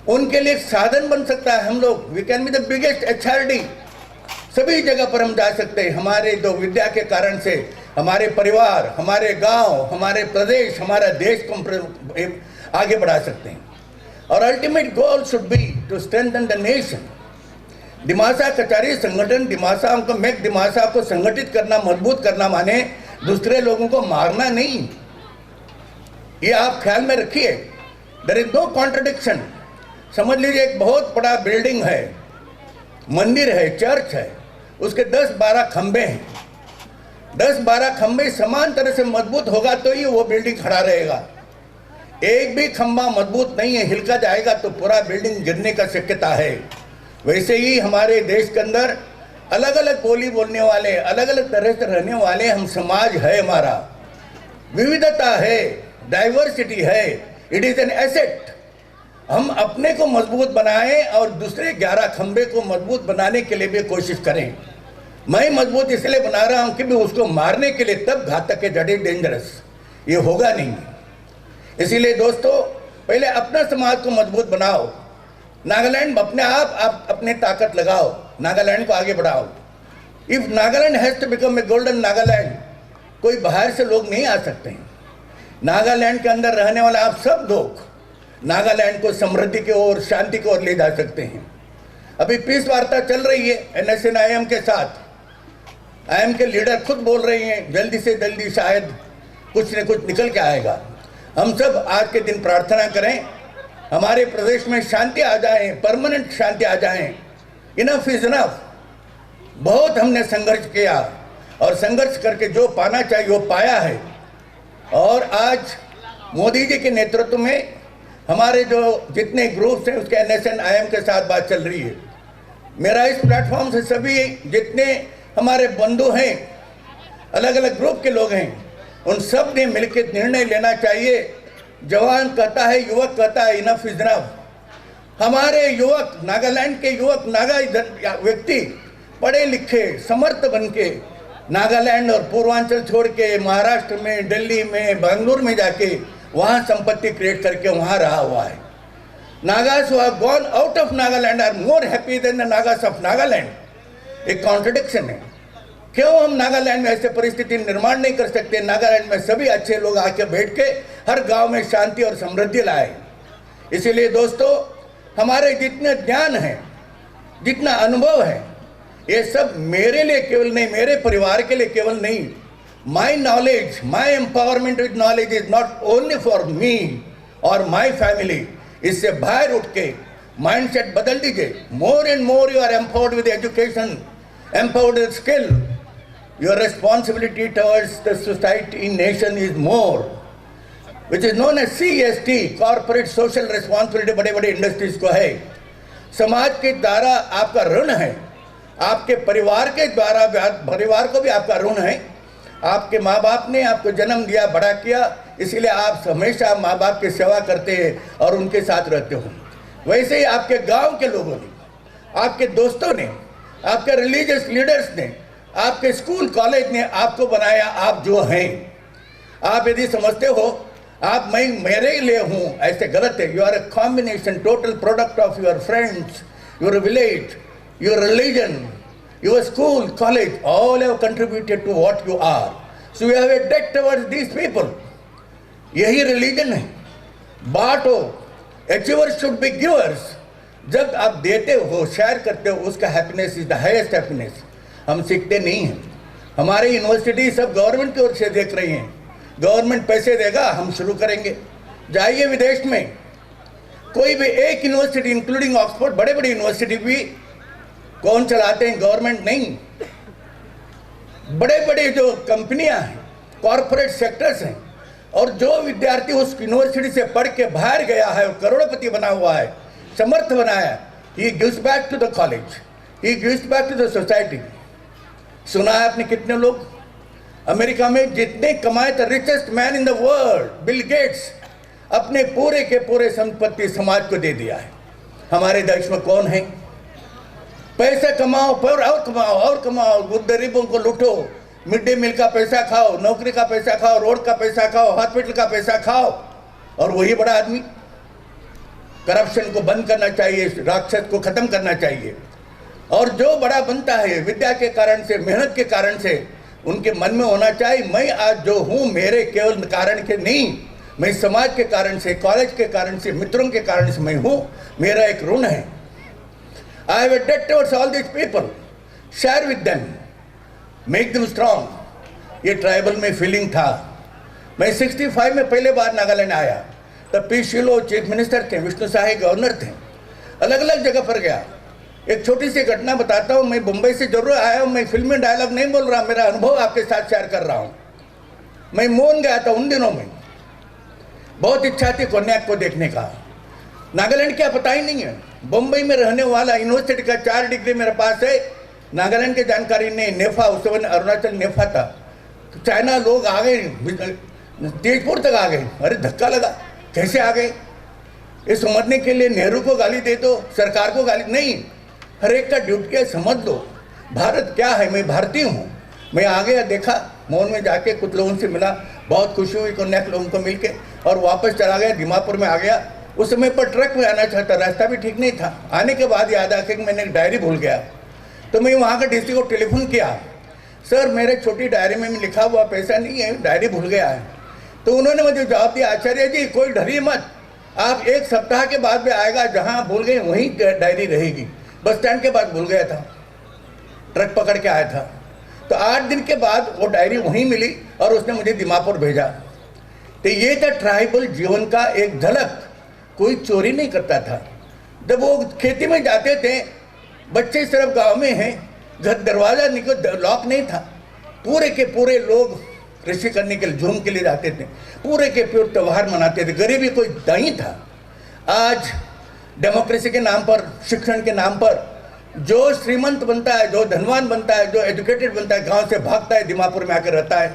उनके लिए साधन बन सकता है। हम लोग we can be the biggest HRD, सभी जगह पर हम जा सकते हैं। हमारे जो विद्या के कारण से हमारे परिवार, हमारे गांव, हमारे प्रदेश, हमारा देश को हम आगे बढ़ा सकते हैं। और ultimate goal should be to strengthen the nation. Dimasa Kachari संगठन, दिमासा को संगठित करना, मजबूत करना माने दूसरे लोगों को मारना नहीं। ये आप ख्याल में रखिए। There is no contradiction. समझ लीजिए एक बहुत बड़ा बिल्डिंग है, मंदिर है, चर्च है, उसके 10-12 खंबे हैं। 10-12 खंबे समान तरह से मजबूत होगा तो ही वो बिल्डिंग खड़ा रहेगा। एक भी खंबा मजबूत नहीं है, हिलका जाएगा तो पूरा बिल्डिंग गिरने का शक्यता है। वैसे ही हमारे देश के अंदर अलग अलग बोली बोलने वाले, अलग अलग तरह से रहने वाले हम समाज है। हमारा विविधता है, डाइवर्सिटी है, इट इज एन एसेट। हम अपने को मजबूत बनाएं और दूसरे 11 खंबे को मजबूत बनाने के लिए भी कोशिश करें। मैं मजबूत इसलिए बना रहा हूं कि भी उसको मारने के लिए तब घातक है, दैट इज डेंजरस। ये होगा नहीं। इसीलिए दोस्तों, पहले अपना समाज को मजबूत बनाओ। नागालैंड अपने आप अपने ताकत लगाओ, नागालैंड को आगे बढ़ाओ। If Nagaland has to become a golden Nagaland, कोई बाहर से लोग नहीं आ सकते हैं। नागालैंड के अंदर रहने वाले आप सब लोग नागालैंड को समृद्धि की ओर, शांति की ओर ले जा सकते हैं। अभी पीस वार्ता चल रही है NSNIM के साथ। IM के लीडर खुद बोल रहे हैं जल्दी से जल्दी शायद कुछ न कुछ निकल के आएगा। हम सब आज के दिन प्रार्थना करें हमारे प्रदेश में शांति आ जाए, परमानेंट शांति आ जाए। Enough is enough. बहुत हमने संघर्ष किया और संघर्ष करके जो पाना चाहिए वो पाया है। और आज मोदी जी के नेतृत्व में हमारे जो जितने ग्रुप्स हैं उसके NSNIM के साथ बात चल रही है। मेरा इस प्लेटफॉर्म से सभी जितने हमारे बंधु हैं, अलग अलग ग्रुप के लोग हैं, उन सब ने मिलकर निर्णय लेना चाहिए। जवान कहता है, युवक कहता है, इनफ इज इनफ। हमारे युवक, नागालैंड के युवक, नागा व्यक्ति पढ़े लिखे समर्थ बन के नागालैंड और पूर्वांचल छोड़ के महाराष्ट्र में, दिल्ली में, बेंगलुरु में जाके वहाँ संपत्ति क्रिएट करके वहाँ रहा हुआ है। Nagas who have gone out of Nagaland are more happy than the Nagas of Nagaland. एक कॉन्ट्रडिक्शन है। क्यों हम नागालैंड में ऐसे परिस्थिति निर्माण नहीं कर सकते? नागालैंड में सभी अच्छे लोग आके बैठ के हर गांव में शांति और समृद्धि लाए। इसीलिए दोस्तों, हमारे जितने ज्ञान है, जितना अनुभव है, ये सब मेरे लिए केवल नहीं, मेरे परिवार के लिए केवल नहीं। My knowledge, my empowerment with knowledge is not only for me or my family. इससे बाहर उठ के mindset बदल दीजिए। More and more you are empowered with education, empowered with skill. Your responsibility towards the society, nation is more, which is known as CST, corporate social responsibility। बड़े बड़े industries को है। समाज के द्वारा आपका ऋण है, आपके परिवार के द्वारा परिवार को भी आपका ऋण है। आपके माँ बाप ने आपको जन्म दिया, बड़ा किया, इसीलिए आप हमेशा माँ बाप की सेवा करते हैं और उनके साथ रहते हो। वैसे ही आपके गांव के लोगों ने, आपके दोस्तों ने, आपके रिलीजियस लीडर्स ने, आपके स्कूल कॉलेज ने आपको बनाया आप जो हैं। आप यदि समझते हो आप मैं मेरे लिए हूँ, ऐसे गलत है। You are a combination, total product of your friends, your village, your religion, your school, college, all have contributed to what you are. So you have a debt towards these people. यही religion है। बांटो, achievers should be givers. जब आप देते हो, share करते हो, उसका happiness is the highest happiness. हम सीखते नहीं हैं। हमारी यूनिवर्सिटी सब गवर्नमेंट की ओर से देख रही हैं। गवर्नमेंट पैसे देगा, हम शुरू करेंगे। जाइए विदेश में, कोई भी एक यूनिवर्सिटी इंक्लूडिंग ऑक्सफोर्ड, बड़े बड़े यूनिवर्सिटी भी कौन चलाते हैं? गवर्नमेंट नहीं। बड़े बड़े जो कंपनियां हैं, कॉरपोरेट सेक्टर्स हैं, और जो विद्यार्थी उस यूनिवर्सिटी से पढ़ के बाहर गया है, करोड़पति बना हुआ है, समर्थ बनाया, he gives back to the college, he gives back to the society. सुना है आपने कितने लोग अमेरिका में जितने कमाए, the richest man in the world, Bill Gates, अपने पूरे के पूरे संपत्ति समाज को दे दिया है। हमारे देश में कौन है? पैसे कमाओ, पर और कमाओ और कमाओ, गरीबों को लूटो, मिड डे मील का पैसा खाओ, नौकरी का पैसा खाओ, रोड का पैसा खाओ, हॉस्पिटल का पैसा खाओ, और वही बड़ा आदमी। करप्शन को बंद करना चाहिए, राक्षस को खत्म करना चाहिए। और जो बड़ा बनता है विद्या के कारण से, मेहनत के कारण से, उनके मन में होना चाहिए मैं आज जो हूँ मेरे केवल कारण के नहीं, मैं समाज के कारण से, कॉलेज के कारण से, मित्रों के कारण से मैं हूँ, मेरा एक ऋण है। I have a debt towards all this people, share with them, make them strong. ये ट्राइबल में फीलिंग था। मैं 65 में पहले बार नागालैंड आया, तब पी शिलो चीफ मिनिस्टर थे, विष्णु साही गवर्नर थे। अलग अलग जगह पर गया। एक छोटी सी घटना बताता हूँ, मैं मुंबई से जरूर आया हूँ, मैं फिल्मी डायलॉग नहीं बोल रहा, मेरा अनुभव आपके साथ शेयर कर रहा हूँ। मैं मोन गया था उन दिनों में, बहुत इच्छा थी कोन्याक को देखने का। नागालैंड क्या पता ही नहीं है, मुंबई में रहने वाला, यूनिवर्सिटी का 4 डिग्री मेरे पास है, नागालैंड की जानकारी नहीं। नेफा, उस समय अरुणाचल नेफा था, तो चाइना लोग आ गए, तेजपुर तक आ गए। अरे धक्का लगा, कैसे आ गए? ये समझने के लिए नेहरू को गाली दे दो, सरकार को गाली नहीं, हर एक का ड्यूटी है, समझ लो भारत क्या है। मैं भारतीय हूँ। मैं आ गया, देखा, मोहन में जाके कुछ लोगों से मिला, बहुत खुशी हुई कोन्याक लोगों को मिलके, और वापस चला गया, दीमापुर में आ गया। उस समय पर ट्रक में आना चाहता, रास्ता भी ठीक नहीं था। आने के बाद याद आया कि मैंने एक डायरी भूल गया, तो मैं वहाँ का डीसी को टेलीफोन किया, सर मेरे छोटी डायरी में लिखा हुआ पैसा नहीं है, डायरी भूल गया है। तो उन्होंने मुझे जवाब दिया, आचार्य जी कोई डरिए मत, आप 1 सप्ताह के बाद में आएगा, जहाँ भूल गए वहीं डायरी रहेगी। बस स्टैंड के पास भूल गया था, ट्रक पकड़ के आया था, तो 8 दिन के बाद वो डायरी वहीं मिली और उसने मुझे दीमापुर भेजा। तो ये था ट्राइबल जीवन का एक झलक। कोई चोरी नहीं करता था। जब वो खेती में जाते थे, बच्चे सिर्फ गांव में हैं, घर दरवाजा निकल लॉक नहीं था, पूरे के पूरे लोग कृषि करने के लिए, झूम के लिए जाते थे, पूरे के पूरे त्यौहार मनाते थे, गरीबी कोई नहीं था। आज डेमोक्रेसी के नाम पर, शिक्षण के नाम पर जो श्रीमंत बनता है, जो धनवान बनता है, जो एजुकेटेड बनता है, गांव से भागता है, दीमापुर में आकर रहता है,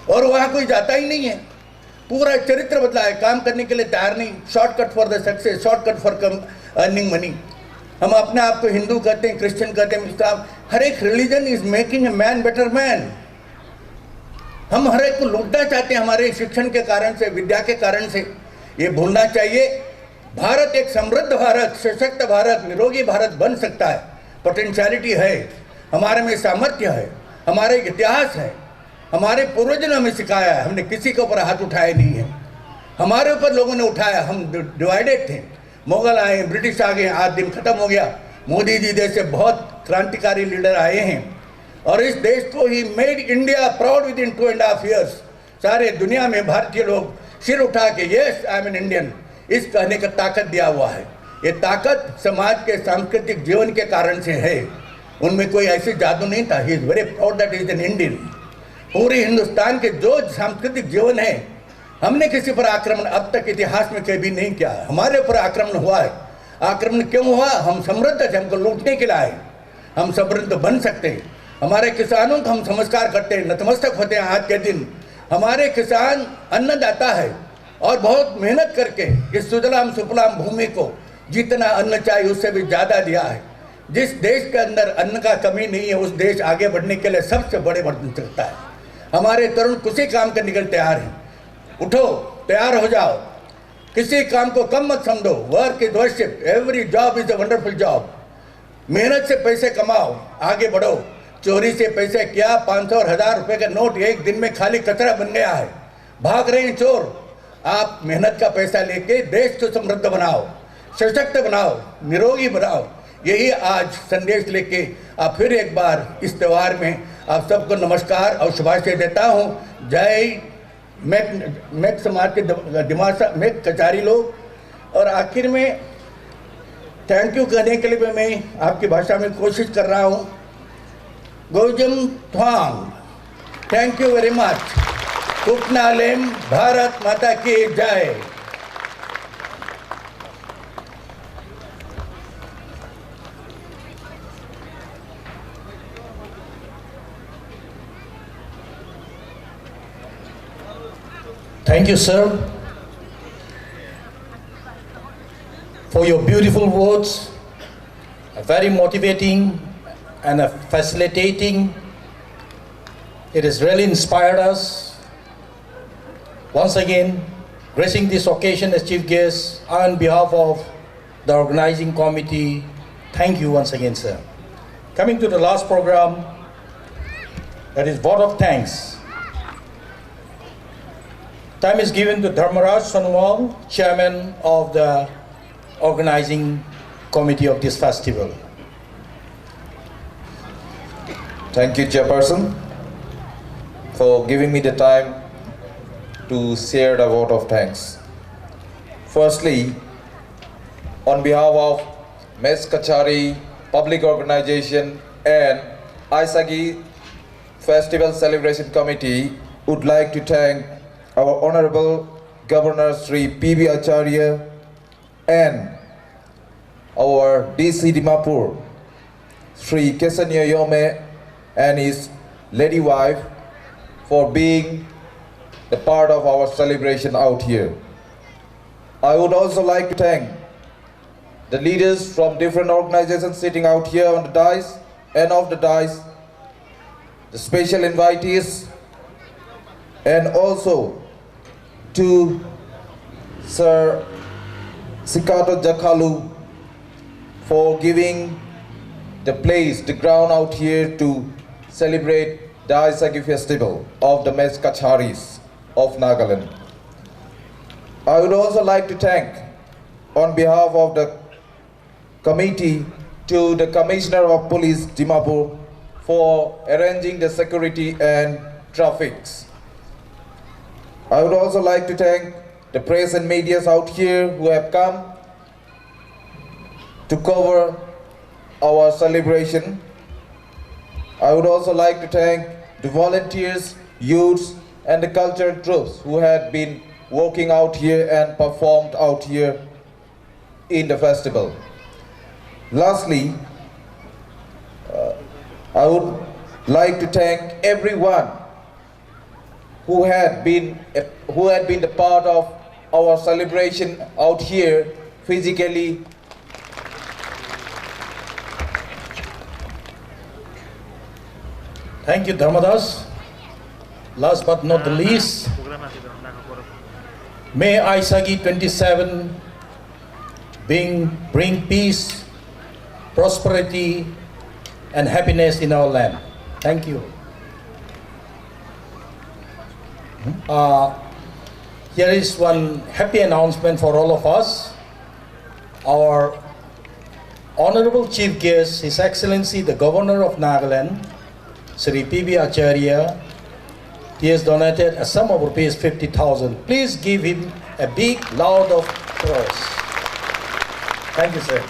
और वहाँ कोई जाता ही नहीं है। पूरा चरित्र बदला है, काम करने के लिए तैयार नहीं, shortcut for the success, shortcut for earning money. हम अपने आप को हिंदू कहते हैं, क्रिश्चियन कहते हैं, इस्लाम, हर एक religion is making a man better man. हम हर एक को लूटना चाहते हैं हमारे शिक्षण के कारण से, विद्या के कारण से। ये भूलना चाहिए। भारत एक समृद्ध भारत, सशक्त भारत, निरोगी भारत बन सकता है। पोटेंशियलिटी है, हमारे में सामर्थ्य है, हमारे इतिहास है, हमारे पूर्वजों ने हमें सिखाया है। हमने किसी के ऊपर हाथ उठाया नहीं है, हमारे ऊपर लोगों ने उठाया। हम डिवाइडेड थे, मुगल आए, ब्रिटिश आ गए, आज दिन खत्म हो गया। मोदी जी जैसे बहुत क्रांतिकारी लीडर आए हैं और इस देश को he made India proud with in 2.5 years। सारे दुनिया में भारतीय लोग सिर उठा के yes I am an Indian, इस कहने का ताकत दिया हुआ है। ये ताकत समाज के सांस्कृतिक जीवन के कारण से है, उनमें कोई ऐसी जादू नहीं था। He is very proud that is an Indian. पूरे हिंदुस्तान के जो सांस्कृतिक जीवन है, हमने किसी पर आक्रमण अब तक इतिहास में कभी नहीं किया। हमारे ऊपर आक्रमण हुआ है। आक्रमण क्यों हुआ? हम समृद्ध थे, हमको लूटने के लिए आए। हम समृद्ध बन सकते हैं। हमारे किसानों को हम नमस्कार करते हैं, नतमस्तक होते हैं। आज के दिन हमारे किसान अन्नदाता है और बहुत मेहनत करके इस सुजलाम सुफलाम भूमि को जितना अन्न चाहिए उससे भी ज़्यादा दिया है। जिस देश के अंदर अन्न का कमी नहीं है, उस देश आगे बढ़ने के लिए सबसे बड़े बन सकता है। हमारे तरुण किसी काम करने के लिए तैयार हैं। उठो, तैयार हो जाओ, किसी काम को कम मत समझो। Work is worship, every job is a wonderful job. मेहनत से पैसे कमाओ, आगे बढ़ो। चोरी से पैसे क्या, 500 और 1000 रुपए का नोट एक दिन में खाली कचरा बन गया है। भाग रहे हैं चोर। आप मेहनत का पैसा लेके देश को समृद्ध बनाओ, सशक्त बनाओ, निरोगी बनाओ। यही आज संदेश लेके आप फिर एक बार इस त्यौहार में आप सबको नमस्कार और शुभाशय देता हूँ। जय मैक समाज के दिमाग मैक कचारी लोग। और आखिर में थैंक यू कहने के लिए मैं आपकी भाषा में कोशिश कर रहा हूँ। गोजम थ्वांग, थैंक यू वेरी मच। कुकनालेम, भारत माता की जय। Thank you, sir, for your beautiful words, very motivating and facilitating. It has really inspired us. Once again, gracing this occasion as chief guest, on behalf of the organizing committee, thank you once again, sir. Coming to the last program, that is vote of thanks. Time is given to Dharmaraj Sonowal, chairman of the organizing committee of this festival. Thank you, Chairperson, for giving me the time to share the vote of thanks. Firstly, on behalf of Mes Kachari Public Organization and Aisagi Festival Celebration Committee, would like to thank our Honorable Governor Sri P.B. Acharya and our DC Dimapur, Sri Kesanya Yome and his lady wife for being the part of our celebration out here. I would also like to thank the leaders from different organizations sitting out here on the dais and off the dais, the special invitees, and also to Sir Sikato Jakalu for giving the place, the ground out here to celebrate the Aisagi festival of the Mes Kacharis of Nagaland. I would also like to thank, on behalf of the committee, to the Commissioner of Police Dimapur for arranging the security and traffics. I would also like to thank the press and medias out here who have come to cover our celebration. I would also like to thank the volunteers, youths, and the cultural troops who had been working out here and performed out here in the festival. Lastly, I would like to thank everyone who had been the part of our celebration out here physically. Thank you, Dharmadas. Last but not the least, may Aisagi 27 bring peace, prosperity, and happiness in our land. Thank you. Here is one happy announcement for all of us. Our Honorable Chief Guest, His Excellency the Governor of Nagaland, Sri P.B. Acharya, he has donated a sum of rupees 50,000. Please give him a big, loud applause. Thank you, sir.